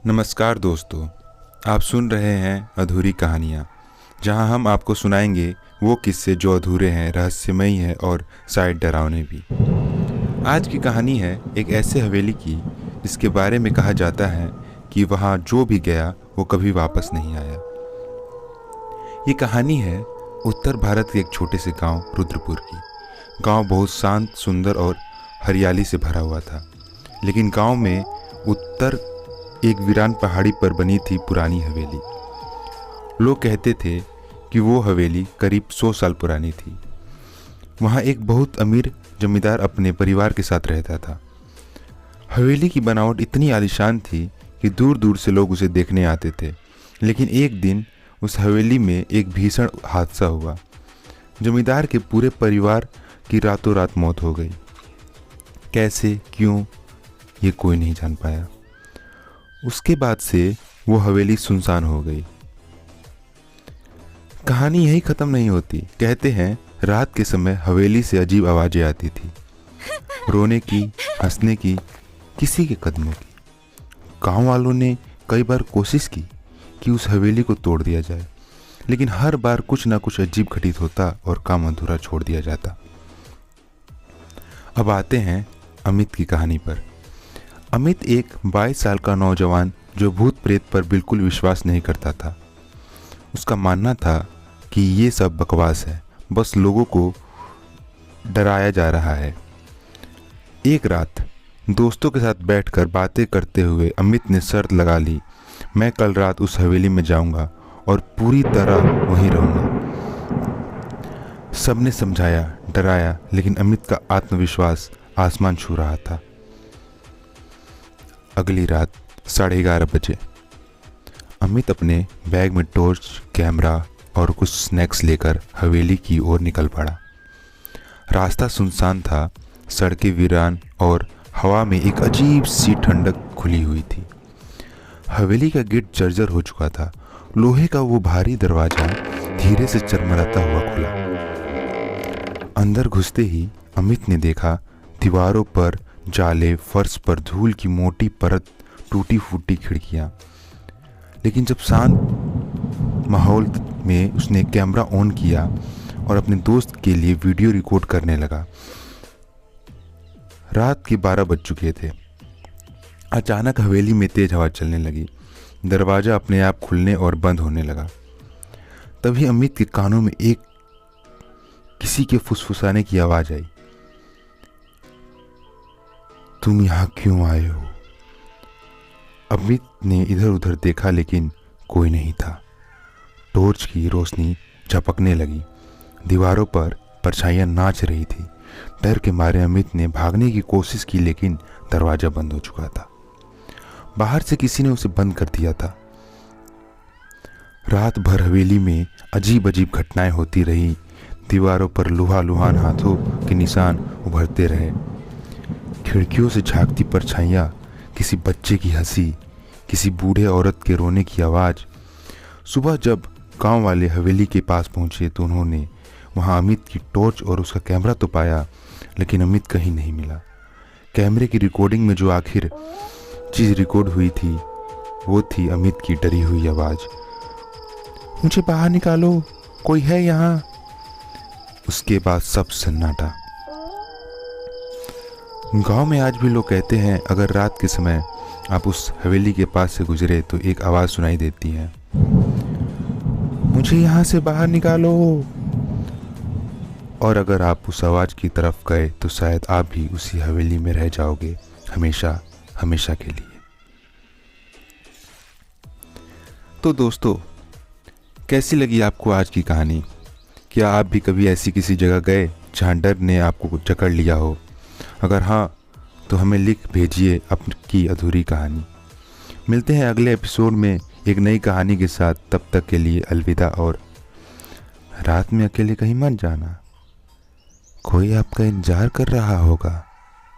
नमस्कार दोस्तों, आप सुन रहे हैं अधूरी कहानियाँ, जहां हम आपको सुनाएंगे वो किस्से जो अधूरे हैं, रहस्यमयी हैं और शायद डरावने भी। आज की कहानी है एक ऐसे हवेली की जिसके बारे में कहा जाता है कि वहाँ जो भी गया वो कभी वापस नहीं आया। ये कहानी है उत्तर भारत के एक छोटे से गांव रुद्रपुर की। गांव बहुत शांत, सुंदर और हरियाली से भरा हुआ था, लेकिन गांव में उत्तर एक वीरान पहाड़ी पर बनी थी पुरानी हवेली। लोग कहते थे कि वो हवेली करीब 100 साल पुरानी थी। वहाँ एक बहुत अमीर जमींदार अपने परिवार के साथ रहता था। हवेली की बनावट इतनी आलीशान थी कि दूर दूर से लोग उसे देखने आते थे। लेकिन एक दिन उस हवेली में एक भीषण हादसा हुआ। जमींदार के पूरे परिवार की रातों रात मौत हो गई। कैसे, क्यों, ये कोई नहीं जान पाया। उसके बाद से वो हवेली सुनसान हो गई। कहानी यही खत्म नहीं होती। कहते हैं रात के समय हवेली से अजीब आवाजें आती थी, रोने की, हंसने की, किसी के कदमों की। गांव वालों ने कई बार कोशिश की कि उस हवेली को तोड़ दिया जाए, लेकिन हर बार कुछ ना कुछ अजीब घटित होता और काम अधूरा छोड़ दिया जाता। अब आते हैं अमित की कहानी पर। अमित एक 22 साल का नौजवान जो भूत प्रेत पर बिल्कुल विश्वास नहीं करता था। उसका मानना था कि ये सब बकवास है, बस लोगों को डराया जा रहा है। एक रात दोस्तों के साथ बैठकर बातें करते हुए अमित ने शर्त लगा ली, मैं कल रात उस हवेली में जाऊंगा और पूरी तरह वहीं रहूंगा। सबने समझाया, डराया, लेकिन अमित का आत्मविश्वास आसमान छू रहा था। अगली रात 11:30 बजे अमित अपने बैग में टॉर्च, कैमरा और कुछ स्नैक्स लेकर हवेली की ओर निकल पड़ा। रास्ता सुनसान था, सड़कें वीरान और हवा में एक अजीब सी ठंडक खुली हुई थी। हवेली का गेट जर्जर हो चुका था। लोहे का वो भारी दरवाजा धीरे से चरमराता हुआ खुला। अंदर घुसते ही अमित ने देखा दीवारों पर जाले, फर्श पर धूल की मोटी परत, टूटी फूटी खिड़कियां। लेकिन जब शांत माहौल में उसने कैमरा ऑन किया और अपने दोस्त के लिए वीडियो रिकॉर्ड करने लगा। रात के 12 बज चुके थे। अचानक हवेली में तेज हवा चलने लगी। दरवाजा अपने आप खुलने और बंद होने लगा। तभी अमित के कानों में एक किसी के फुसफुसाने की आवाज आई, तुम यहां क्यों आए हो? अमित ने इधर उधर देखा, लेकिन कोई नहीं था। टॉर्च की रोशनी झपकने लगी। दीवारों पर परछाइयां नाच रही थी। डर के मारे अमित ने भागने की कोशिश की, लेकिन दरवाजा बंद हो चुका था। बाहर से किसी ने उसे बंद कर दिया था। रात भर हवेली में अजीब अजीब घटनाएं होती रही। दीवारों पर लुहान हाथों के निशान उभरते रहे। खिड़कियों से झांकती परछाइयां, किसी बच्चे की हंसी, किसी बूढ़े औरत के रोने की आवाज। सुबह जब गांव वाले हवेली के पास पहुंचे तो उन्होंने वहां अमित की टॉर्च और उसका कैमरा तो पाया, लेकिन अमित कहीं नहीं मिला। कैमरे की रिकॉर्डिंग में जो आखिर चीज रिकॉर्ड हुई थी वो थी अमित की डरी हुई आवाज, मुझे बाहर निकालो, कोई है यहाँ। उसके बाद सब सन्नाटा। गांव में आज भी लोग कहते हैं अगर रात के समय आप उस हवेली के पास से गुजरे तो एक आवाज़ सुनाई देती है, मुझे यहाँ से बाहर निकालो। और अगर आप उस आवाज़ की तरफ गए तो शायद आप भी उसी हवेली में रह जाओगे, हमेशा हमेशा के लिए। तो दोस्तों, कैसी लगी आपको आज की कहानी? क्या आप भी कभी ऐसी किसी जगह गए जहाँ डर ने आपको जकड़ लिया हो? अगर हाँ, तो हमें लिख भेजिए आपकी अधूरी कहानी। मिलते हैं अगले एपिसोड में एक नई कहानी के साथ। तब तक के लिए अलविदा। और रात में अकेले कहीं मत जाना, कोई आपका इंतजार कर रहा होगा।